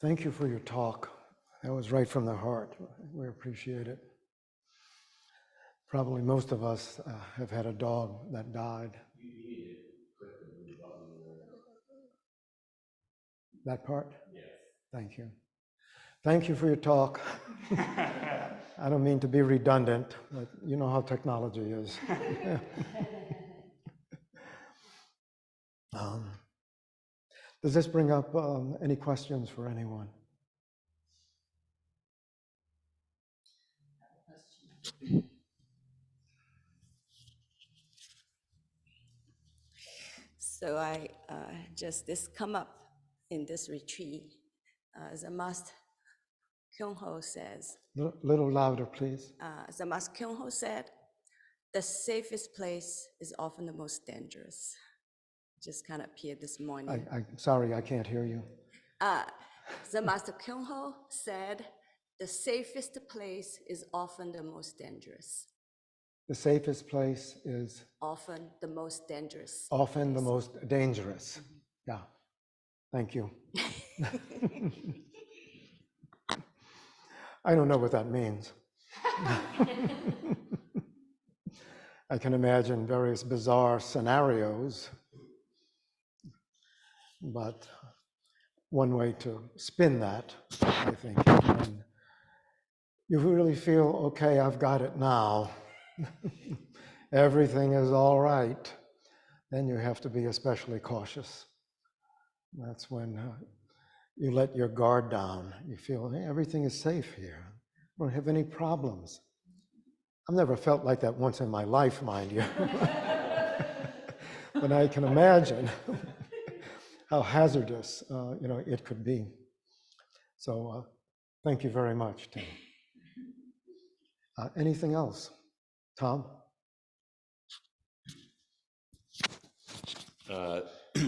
Thank you for your talk. That was right from the heart. We appreciate it. Probably most of us have had a dog that died. That part? Yes. Thank you. Thank you for your talk. I don't mean to be redundant, but you know how technology is. Does this bring up any questions for anyone? So I this come up in this retreat. Zen Master Kyung Ho says. Little louder, please. Zen Master Kyung Ho said, "The safest place is often the most dangerous." Just kind of appeared this morning. Sorry, I can't hear you. Zen Master Kyung Ho said, "The safest place is often the most dangerous." The safest place is often the most dangerous. Often the most dangerous. Mm-hmm. Yeah. Thank you. I don't know what that means. I can imagine various bizarre scenarios, but one way to spin that, I think, is when you really feel, okay, I've got it now. Everything is all right. Then you have to be especially cautious. That's when you let your guard down. You feel, hey, everything is safe here. I don't have any problems. I've never felt like that once in my life, mind you. But I can imagine how hazardous it could be. So thank you very much, Tim. Anything else? Tom?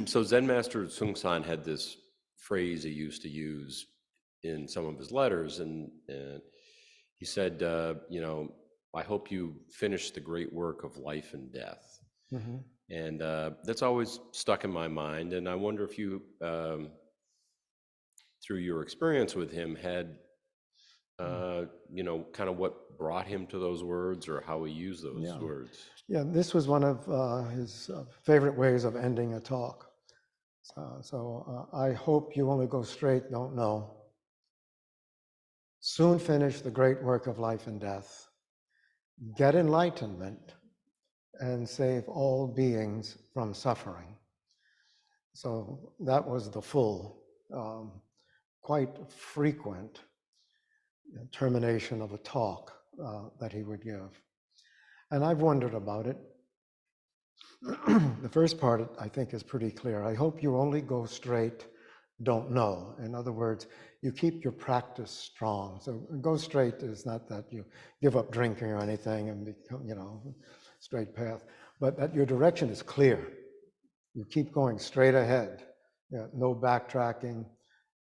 So Zen Master Seung San had this phrase he used to use in some of his letters, and he said, I hope you finish the great work of life and death. Mm-hmm. And that's always stuck in my mind. And I wonder if you, through your experience with him, had, kind of what brought him to those words or how he used those words. Yeah, this was one of his favorite ways of ending a talk. So I hope you only go straight, don't know. Soon finish the great work of life and death. Get enlightenment and save all beings from suffering. So that was the full, quite frequent termination of a talk that he would give. And I've wondered about it. The first part, I think, is pretty clear. I hope you only go straight, don't know. In other words, you keep your practice strong. So go straight is not that you give up drinking or anything and become, straight path, but that your direction is clear. You keep going straight ahead. No backtracking,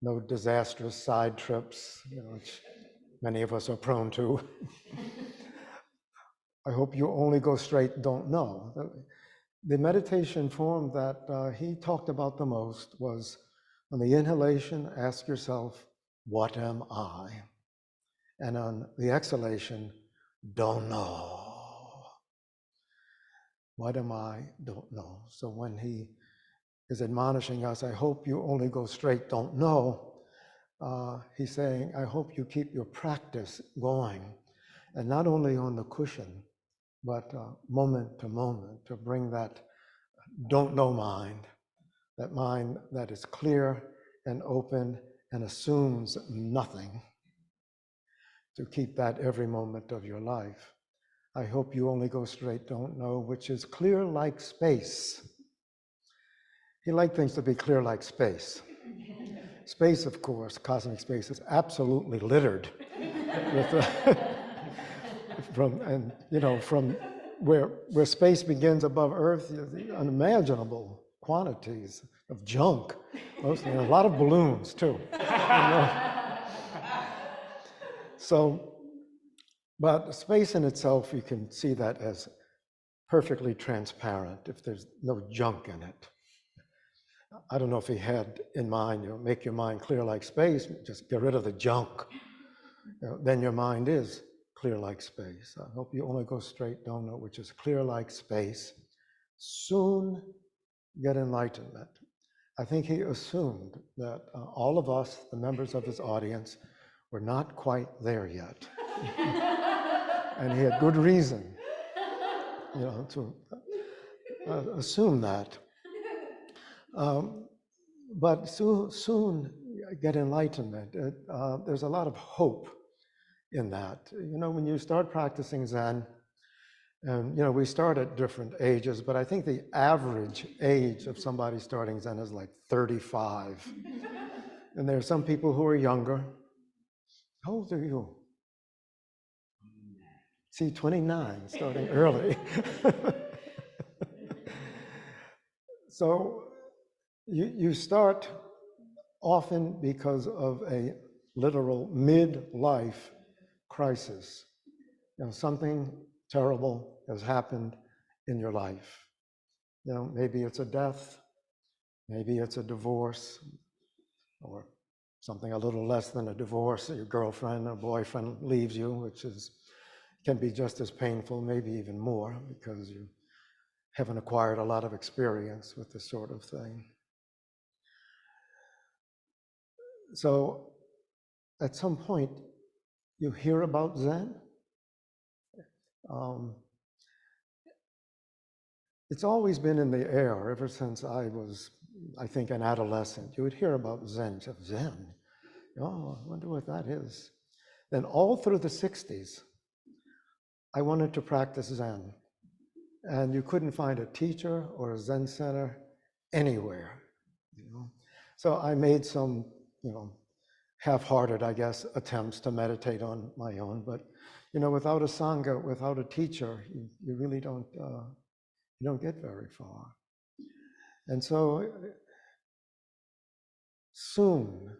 no disastrous side trips, which many of us are prone to. I hope you only go straight, don't know. The meditation form that he talked about the most was on the inhalation, ask yourself, what am I? And on the exhalation, don't know. What am I? Don't know. So when he is admonishing us, I hope you only go straight, don't know. He's saying, I hope you keep your practice going, and not only on the cushion, but moment to moment, to bring that don't know mind, that mind that is clear and open and assumes nothing, to keep that every moment of your life. I hope you only go straight, don't know, which is clear like space. He liked things to be clear like space. Space, of course, cosmic space, is absolutely littered with from where space begins above Earth, the unimaginable quantities of junk, mostly, and a lot of balloons too. So, but space in itself, you can see that as perfectly transparent if there's no junk in it. I don't know if he had in mind, make your mind clear like space, just get rid of the junk. Then your mind is clear like space. I hope you only go straight, don't know, which is clear like space. Soon get enlightenment. I think he assumed that all of us, the members of his audience, were not quite there yet. And he had good reason, to assume that. But soon get enlightenment. There's a lot of hope in that. When you start practicing Zen, and we start at different ages, but I think the average age of somebody starting Zen is like 35. And there are some people who are younger. How old are you? See, 29, starting early. So you start often because of a literal midlife crisis. Something terrible has happened in your life. Maybe it's a death, maybe it's a divorce, or something a little less than a divorce. Your girlfriend or boyfriend leaves you, which can be just as painful, maybe even more, because you haven't acquired a lot of experience with this sort of thing. So at some point, you hear about Zen. It's always been in the air ever since I was, I think, an adolescent. You would hear about Zen. Zen? Oh, I wonder what that is. Then all through the 60s, I wanted to practice Zen. And you couldn't find a teacher or a Zen center anywhere. So I made some, half-hearted, I guess, attempts to meditate on my own. But, without a Sangha, without a teacher, you really don't get very far. And so soon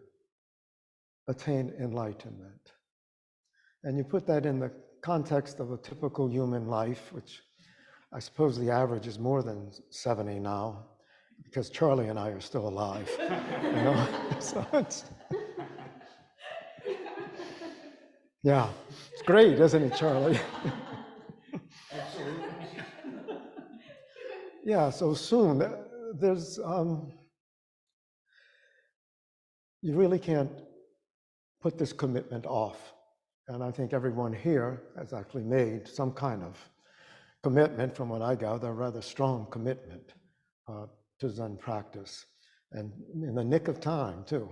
attain enlightenment. And you put that in the context of a typical human life, which I suppose the average is more than 70 now, because Charlie and I are still alive. So yeah, it's great, isn't it, Charlie? Absolutely. Yeah, so soon there's, you really can't put this commitment off. And I think everyone here has actually made some kind of commitment, from what I gather, a rather strong commitment to Zen practice, and in the nick of time too.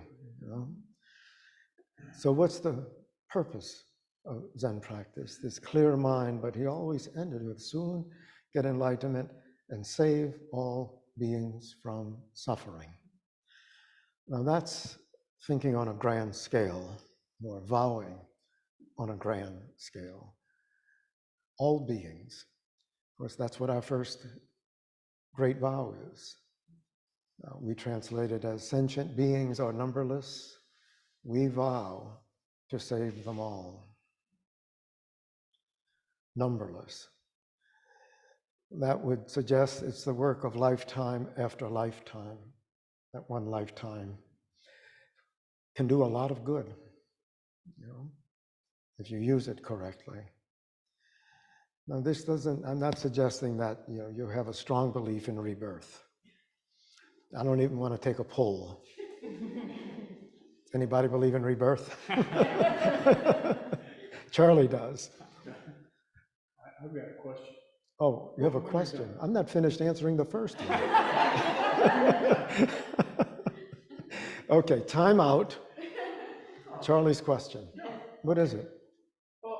So what's the purpose of Zen practice? This clear mind, but he always ended with soon get enlightenment and save all beings from suffering. Now that's thinking on a grand scale, or vowing on a grand scale. All beings. Of course, that's what our first great vow is. We translate it as sentient beings are numberless. We vow to save them all. Numberless. That would suggest it's the work of lifetime after lifetime. That one lifetime can do a lot of good, if you use it correctly. Now, this doesn't, I'm not suggesting that you have a strong belief in rebirth. I don't even want to take a poll. Anybody believe in rebirth? Charlie does. I've got a question. Oh, you have a question? I'm not finished answering the first one. Okay, time out. Charlie's question. What is it? Well,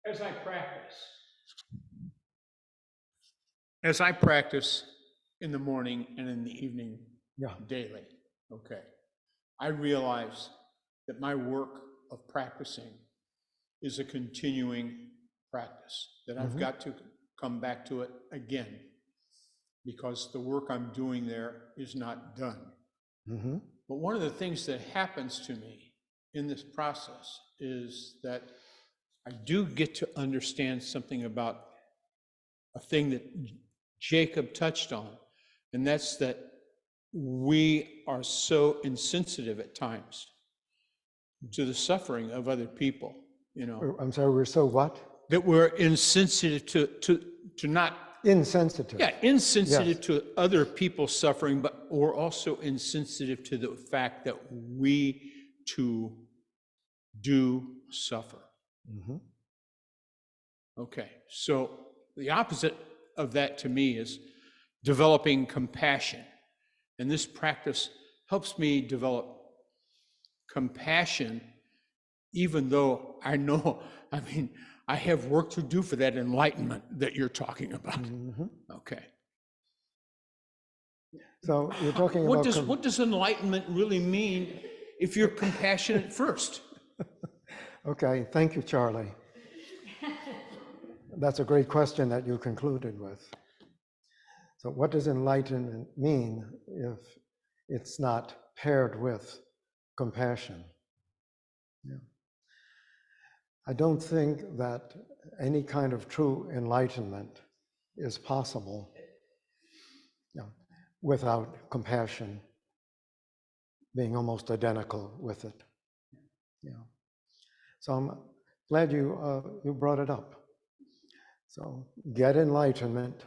as I practice in the morning and in the evening daily, okay, I realize that my work of practicing is a continuing practice, that I've got to come back to it again, because the work I'm doing there is not done. But one of the things that happens to me in this process is that I do get to understand something about a thing that Jacob touched on, and that's that we are so insensitive at times to the suffering of other people, you know. I'm sorry, we're so what? That we're insensitive to not. Insensitive. Yeah, insensitive Yes. to other people's suffering, but we're also insensitive to the fact that we too do suffer. Mm-hmm. Okay, so the opposite of that to me is developing compassion. And this practice helps me develop compassion, even though I know, I mean, I have work to do for that enlightenment that you're talking about. Mm-hmm. Okay. So you're talking about what does enlightenment really mean if you're compassionate first? Okay, thank you, Charlie. That's a great question that you concluded with. So what does enlightenment mean if it's not paired with compassion? Yeah. I don't think that any kind of true enlightenment is possible, you know, without compassion being almost identical with it. Yeah. So I'm glad you brought it up. So get enlightenment,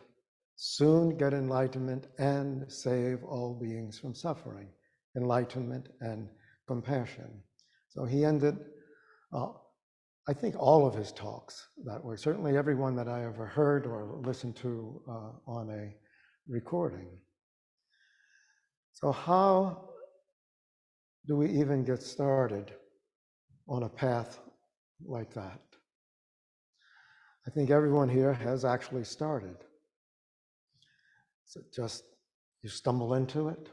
soon get enlightenment, and save all beings from suffering. Enlightenment and compassion. So he ended, I think, all of his talks that way. Certainly everyone that I ever heard or listened to on a recording. So how do we even get started on a path like that? I think everyone here has actually started. So just you stumble into it.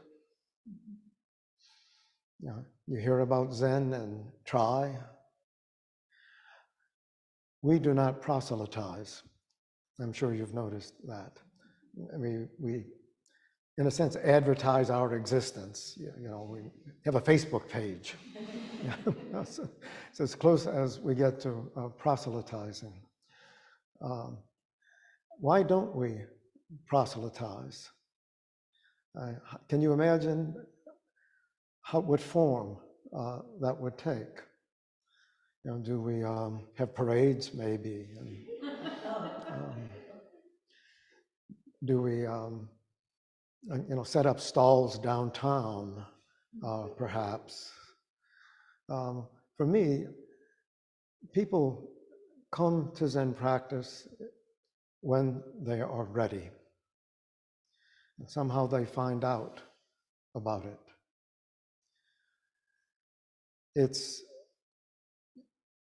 You know, you hear about Zen and try. We do not proselytize. I'm sure you've noticed that. We in a sense, advertise our existence. You know, we have a Facebook page. So as close as we get to proselytizing. Why don't we proselytize? Can you imagine what form that would take? You know, do we have parades maybe? And, do we, you know, set up stalls downtown, perhaps? For me, people come to Zen practice when they are ready. And somehow they find out about it. It's,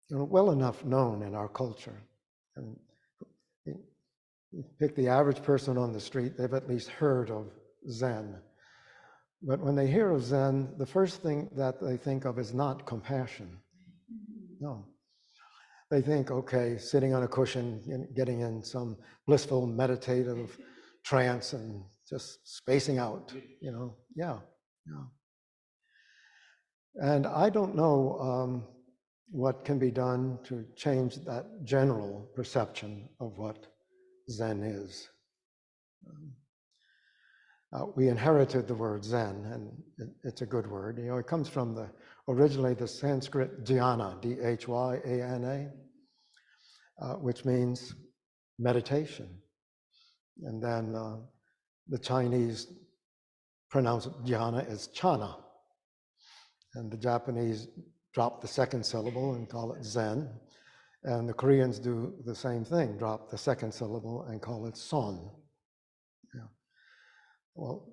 you know, well enough known in our culture. And you pick the average person on the street, they've at least heard of Zen. But when they hear of Zen, the first thing that they think of is not compassion. No. They think, okay, sitting on a cushion, getting in some blissful meditative trance and just spacing out, you know, yeah. And I don't know what can be done to change that general perception of what Zen is. We inherited the word Zen, and it's a good word. You know, it comes from originally the Sanskrit dhyana, D-H-Y-A-N-A, which means meditation. And then the Chinese pronounce dhyana as chana. And the Japanese drop the second syllable and call it Zen. And the Koreans do the same thing, drop the second syllable and call it son. Yeah. Well,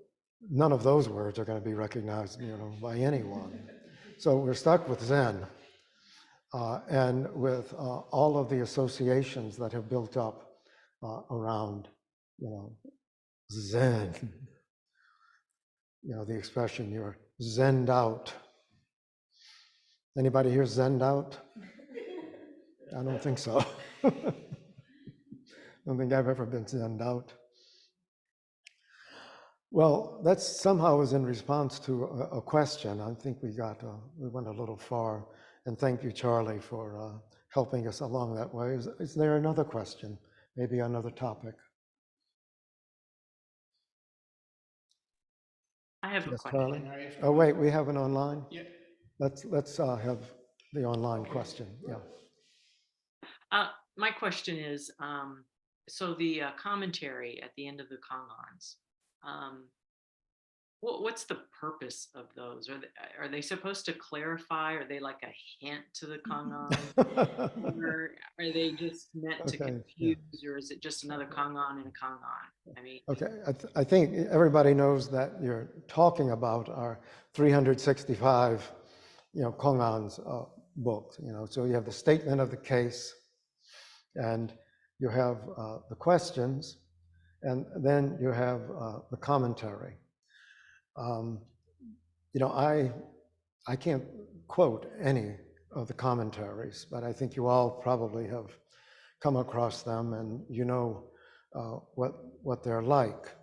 none of those words are going to be recognized, you know, by anyone. So we're stuck with Zen and with all of the associations that have built up around, you know, Zen. You know, the expression, you're Zen'd out. Anybody here Zen'd out? I don't think so. I don't think I've ever been Zen'd out. Well, that somehow was in response to a question. I think we went a little far. And thank you, Charlie, for helping us along that way. Is there another question? Maybe another topic? I have a Yes, question. Charlie? Oh, wait, we have an online? Yeah. Let's have the online question, yeah. My question is, so the commentary at the end of the Kongans, what's the purpose of those? Are they supposed to clarify? Are they like a hint to the Kongan? Or are they just meant to Okay, yeah. confuse, or is it just another Kongan and a Kongan? I mean, Okay, I think everybody knows that you're talking about our 365, Kongans books, so you have the statement of the case, and you have the questions, and then you have the commentary. I can't quote any of the commentaries, but I think you all probably have come across them, and what they're like.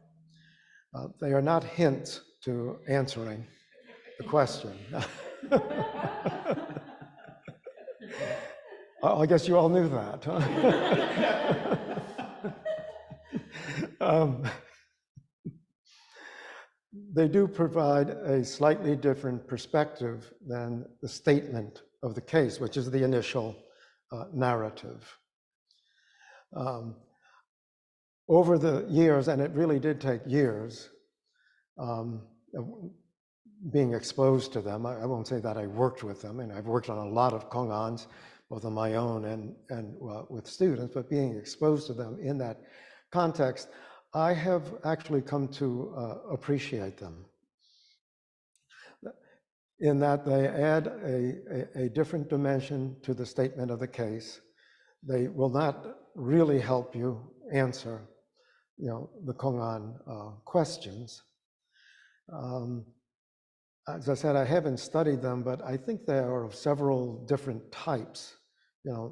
They are not hints to answering the question. I guess you all knew that, huh? They do provide a slightly different perspective than the statement of the case, which is the initial narrative. Over the years, and it really did take years, being exposed to them, I won't say that I worked with them, and I've worked on a lot of Kongans, both on my own and with students, but being exposed to them in that context, I have actually come to appreciate them, in that they add a different dimension to the statement of the case. They will not really help you answer, the Kongan questions. As I said, I haven't studied them, but I think there are of several different types,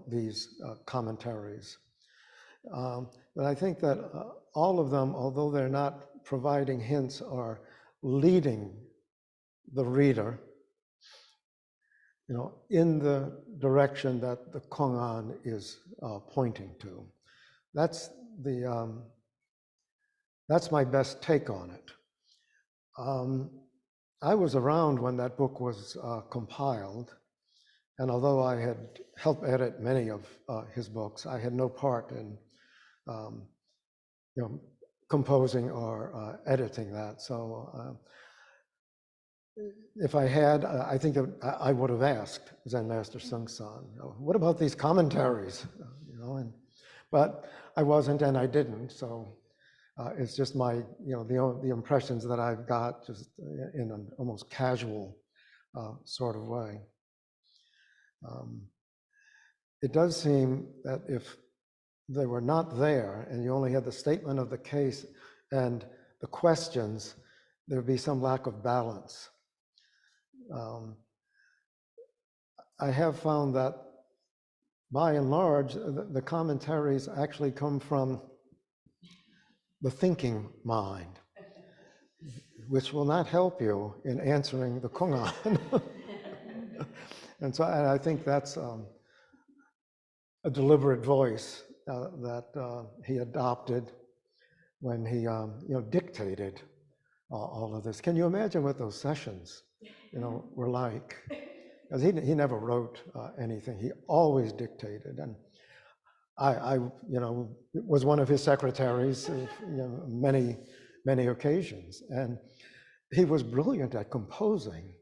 these commentaries. But I think that all of them, although they're not providing hints, are leading the reader, in the direction that the Kongan is pointing to. That's my best take on it. I was around when that book was compiled, and although I had helped edit many of his books, I had no part in composing or editing that. So if I had, I think I would have asked Zen Master Seung San, what about these commentaries? But I wasn't, and I didn't. So it's just my, the impressions that I've got, just in an almost casual sort of way. It does seem that if they were not there and you only had the statement of the case and the questions, there would be some lack of balance. I have found that by and large, the commentaries actually come from the thinking mind, which will not help you in answering the Kongan. And so I think that's a deliberate voice that he adopted when he dictated all of this. Can you imagine what those sessions were like? Because he never wrote anything. He always dictated, and I was one of his secretaries many occasions, and he was brilliant at composing.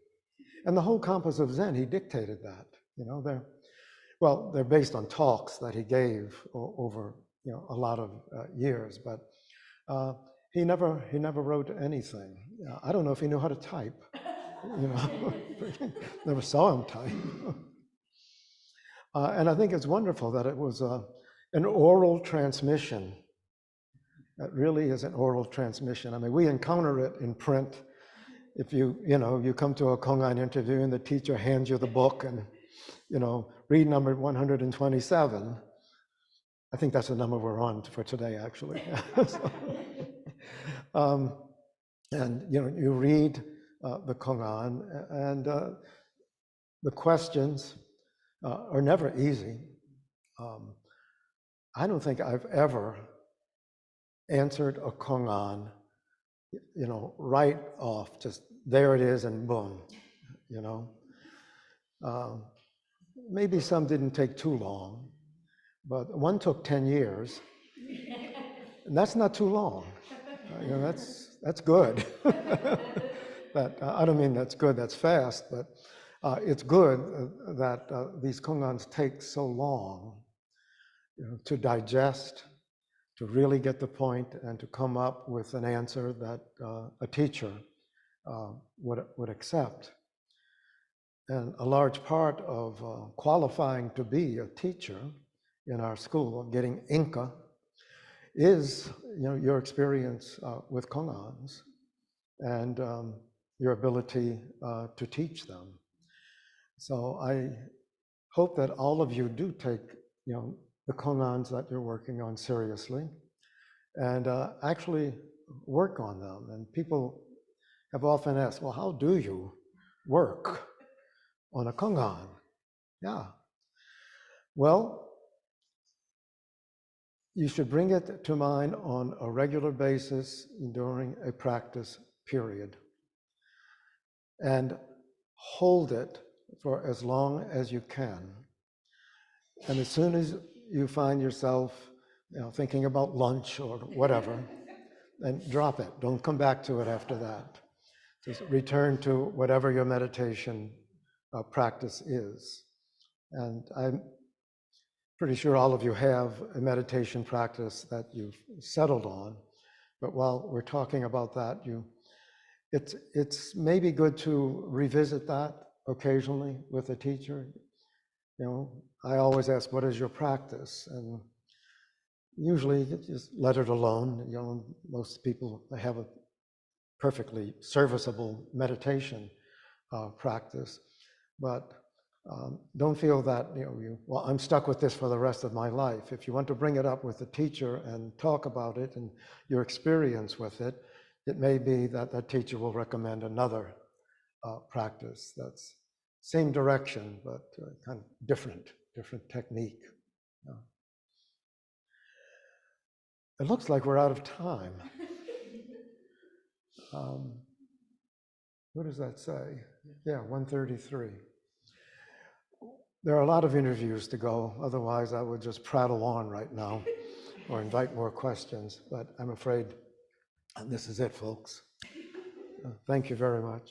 And the whole Compass of Zen, he dictated that. They're based on talks that he gave over a lot of years, but he never wrote anything. I don't know if he knew how to type. Never saw him type. And I think it's wonderful that it was an oral transmission. It really is an oral transmission. I mean, we encounter it in print. If you come to a Kongan interview and the teacher hands you the book and, read number 127. I think that's the number we're on for today, actually. And, you read the Kongan, and the questions are never easy. I don't think I've ever answered a Kongan you know, right off, just there it is and boom, you know. Maybe some didn't take too long, but one took 10 years, and that's not too long. You know, that's good. I don't mean that's good, that's fast, but it's good that these kongans take so long, you know, to digest, to really get the point, and to come up with an answer that a teacher would accept. And a large part of qualifying to be a teacher in our school, getting Inca, is, you know, your experience with kongans and your ability to teach them. So I hope that all of you do take, you know, the kongans that you're working on seriously and actually work on them. And people have often asked, well, how do you work on a kongan? Yeah. Well, you should bring it to mind on a regular basis during a practice period and hold it for as long as you can. And as soon as you find yourself, you know, thinking about lunch or whatever, then drop it. Don't come back to it after that. Just return to whatever your meditation practice is. And I'm pretty sure all of you have a meditation practice that you've settled on. But while we're talking about that, it's maybe good to revisit that occasionally with a teacher. You know, I always ask, what is your practice? And usually just let it alone. You know, most people have a perfectly serviceable meditation practice, but don't feel that, you know, well, I'm stuck with this for the rest of my life. If you want to bring it up with the teacher and talk about it and your experience with it, it may be that that teacher will recommend another practice that's same direction, but kind of different technique. It looks like we're out of time. What does that say? Yeah, 1:33. There are a lot of interviews to go. Otherwise, I would just prattle on right now or invite more questions. But I'm afraid this is it, folks. Thank you very much.